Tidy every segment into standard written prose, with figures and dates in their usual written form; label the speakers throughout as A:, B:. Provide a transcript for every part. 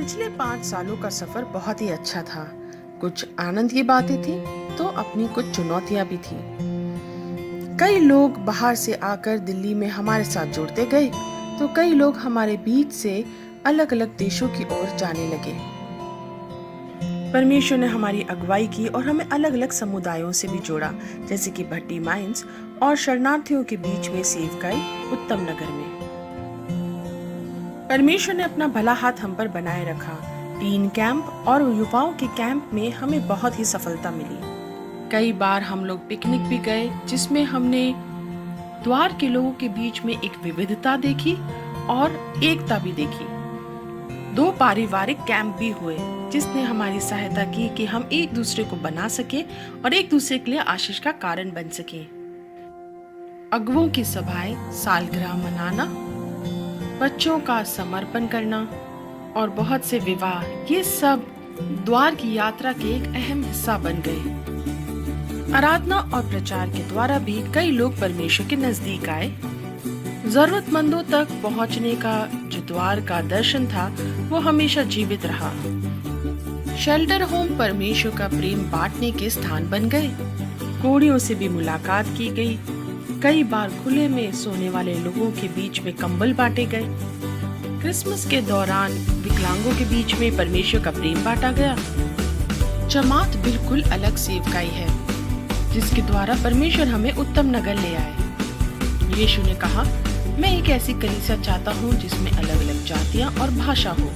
A: पिछले 5 सालों का सफर बहुत ही अच्छा था। कुछ आनंद की बातें थी तो अपनी कुछ चुनौतियां भी थी। कई लोग बाहर से आकर दिल्ली में हमारे साथ जुड़ते गए तो कई लोग हमारे बीच से अलग अलग देशों की ओर जाने लगे। परमेश्वर ने हमारी अगुवाई की और हमें अलग अलग समुदायों से भी जोड़ा, जैसे कि भट्टी माइंस और शरणार्थियों के बीच में सेवकाई उत्तम नगर में। परमेश्वर ने अपना भला हाथ हम पर बनाए रखा। टीन कैंप और युवाओं के कैंप में हमें बहुत ही सफलता मिली। कई बार हम लोग पिकनिक भी गए, जिसमें हमने द्वार के लोगों के बीच में एक विविधता देखी और एकता भी देखी। 2 पारिवारिक कैंप भी हुए, जिसने हमारी सहायता की कि हम एक दूसरे को बना सके और एक दूसरे के लिए आशीष का कारण बन सके। अगुओं की सभाएं, सालगिरह मनाना, बच्चों का समर्पण करना और बहुत से विवाह, ये सब द्वार की यात्रा के एक अहम हिस्सा बन गए। आराधना और प्रचार के द्वारा भी कई लोग परमेश्वर के नजदीक आए। जरूरतमंदों तक पहुंचने का जो द्वार का दर्शन था वो हमेशा जीवित रहा। शेल्टर होम परमेश्वर का प्रेम बांटने के स्थान बन गए। कोढ़ियों से भी मुलाकात की गई। कई बार खुले में सोने वाले लोगों के बीच में कंबल बांटे गए। क्रिसमस के दौरान विकलांगों के बीच में परमेश्वर का प्रेम बांटा गया। जमात बिल्कुल अलग सेवकाई है, जिसके द्वारा परमेश्वर हमें उत्तम नगर ले आए। यीशु ने कहा, मैं एक ऐसी कलीसिया चाहता हूँ जिसमें अलग अलग जातियाँ और भाषा हो।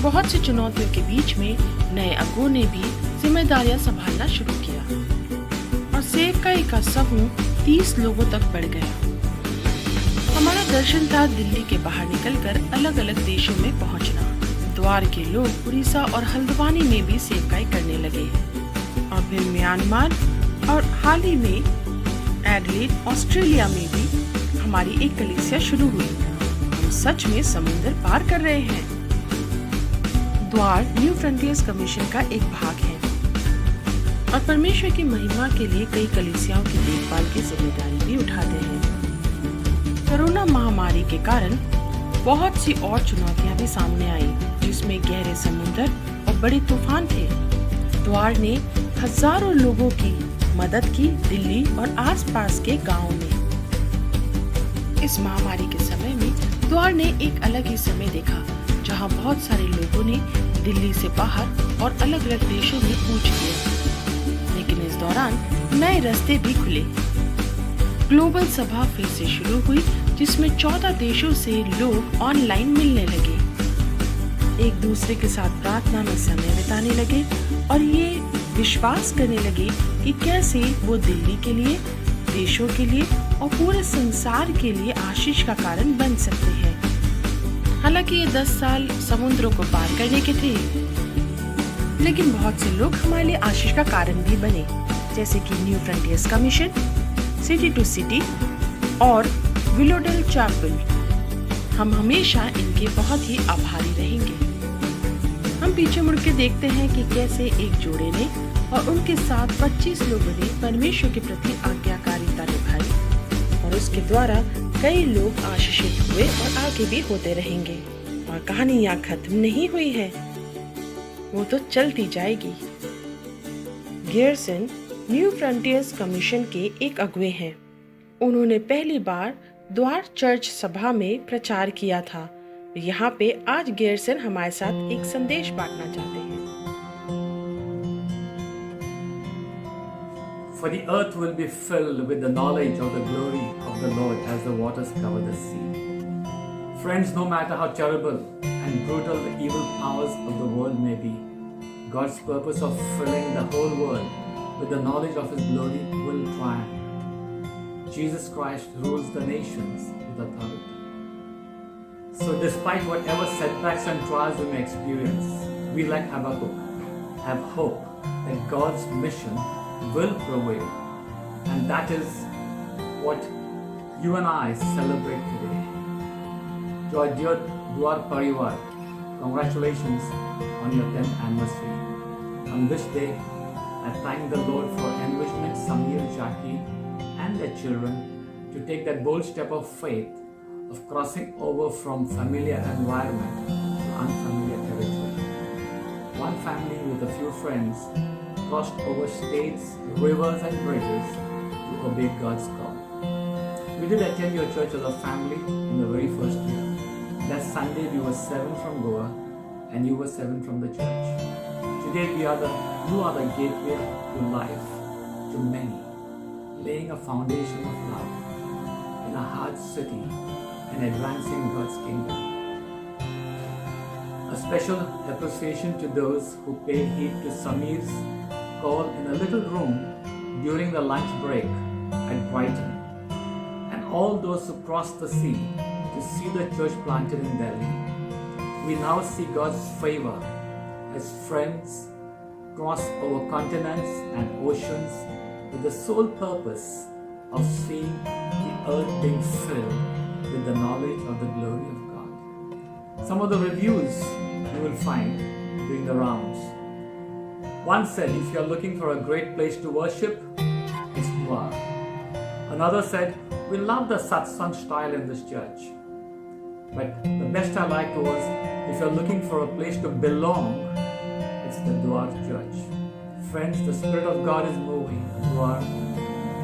A: बहुत सी चुनौतियों के बीच में नए अगुओं ने भी जिम्मेदारियां संभालना शुरू किया और सेवकाई का समूह 30 लोगों तक बढ़ गया। हमारा दर्शन था दिल्ली के बाहर निकलकर अलग अलग देशों में पहुंचना। द्वार के लोग उड़ीसा और हल्द्वानी में भी सेवकाई करने लगे और फिर म्यांमार और हाल ही में एडलेड ऑस्ट्रेलिया में भी हमारी एक कलीसिया शुरू हुई। हम सच में समुद्र पार कर रहे हैं। द्वार न्यू फ्रंटियर्स कमीशन का एक भाग है और परमेश्वर की महिमा के लिए कई कलीसियाओं की देखभाल की जिम्मेदारी भी उठाते हैं। कोरोना महामारी के कारण बहुत सी और चुनौतियां भी सामने आई, जिसमें गहरे समुद्र और बड़े तूफान थे। द्वार ने हजारों लोगों की मदद की दिल्ली और आसपास के गांवों में। इस महामारी के समय में द्वार ने एक अलग ही समय देखा, जहां बहुत सारे लोगों ने दिल्ली से बाहर और अलग अलग देशों में कूच किया। लेकिन इस दौरान नए रास्ते भी खुले। ग्लोबल सभा फिर से शुरू हुई, जिसमें 14 देशों से लोग ऑनलाइन मिलने लगे, एक दूसरे के साथ प्रार्थना में समय बिताने लगे और ये विश्वास करने लगे कि कैसे वो दिल्ली के लिए, देशों के लिए और पूरे संसार के लिए आशीष का कारण बन सकते हैं। हालांकि ये 10 साल समुद्रों को पार करने के थे, लेकिन बहुत से लोग हमारे लिए आशीष का कारण भी बने, जैसे कि New Frontiers Commission, City to City और विलोडेल चैपल। हम हमेशा इनके बहुत ही आभारी रहेंगे। हम पीछे मुड़ के देखते हैं कि कैसे एक जोड़े ने और उनके साथ 25 लोगों ने परमेश्वर के प्रति आज्ञाकारिता निभाई और उसके द्वारा कई लोग आशीषित हुए और आगे भी होते रहेंगे। और कहानी यहाँ खत्म नहीं हुई है, वो तो चलती जाएगी। गियर्सन न्यू फ्रंटियर्स कमीशन के एक अगुवे हैं। उन्होंने पहली बार द्वार चर्च सभा में प्रचार किया था। यहाँ पे आज गियर्सन हमारे साथ एक संदेश बांटना चाहते हैं।
B: For the earth will be filled with the knowledge of the glory of the Lord as the waters cover the sea. Friends, no matter how terrible and brutal the evil powers of the world may be, God's purpose of filling the whole world with the knowledge of His glory will triumph. Jesus Christ rules the nations with authority. So despite whatever setbacks and trials we may experience, we like Habakkuk have hope that God's mission will prevail, and that is what you and I celebrate today. To our dear Dwar Parivar, congratulations on your 10th anniversary. On this day, I thank the Lord for envisioning Samir, Jackie and their children to take that bold step of faith of crossing over from familiar environment to unfamiliar territory. One family with a few friends crossed over states, rivers, and bridges to obey God's call. We did attend your church as a family in the very first year. That Sunday we were 7 from Goa and you were 7 from the church. Today you are the gateway to life, to many, laying a foundation of love in a hard city and advancing God's kingdom. A special appreciation to those who paid heed to Samir's call in a little room during the lunch break at Brighton, and all those who crossed the sea to see the church planted in Delhi. We now see God's favor as friends cross over continents and oceans with the sole purpose of seeing the earth being filled with the knowledge of the glory of God. Some of the reviews you will find doing the rounds. One said, if you are looking for a great place to worship, it's Dwar. Another said, we love the satsang style in this church. But the best I liked was, if you're looking for a place to belong, it's the Dwar Church. Friends, the Spirit of God is moving Dwar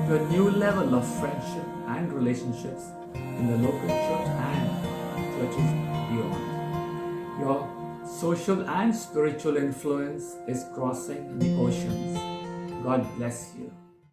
B: to a new level of friendship and relationships in the local church and churches beyond. Your social and spiritual influence is crossing the oceans. God bless you.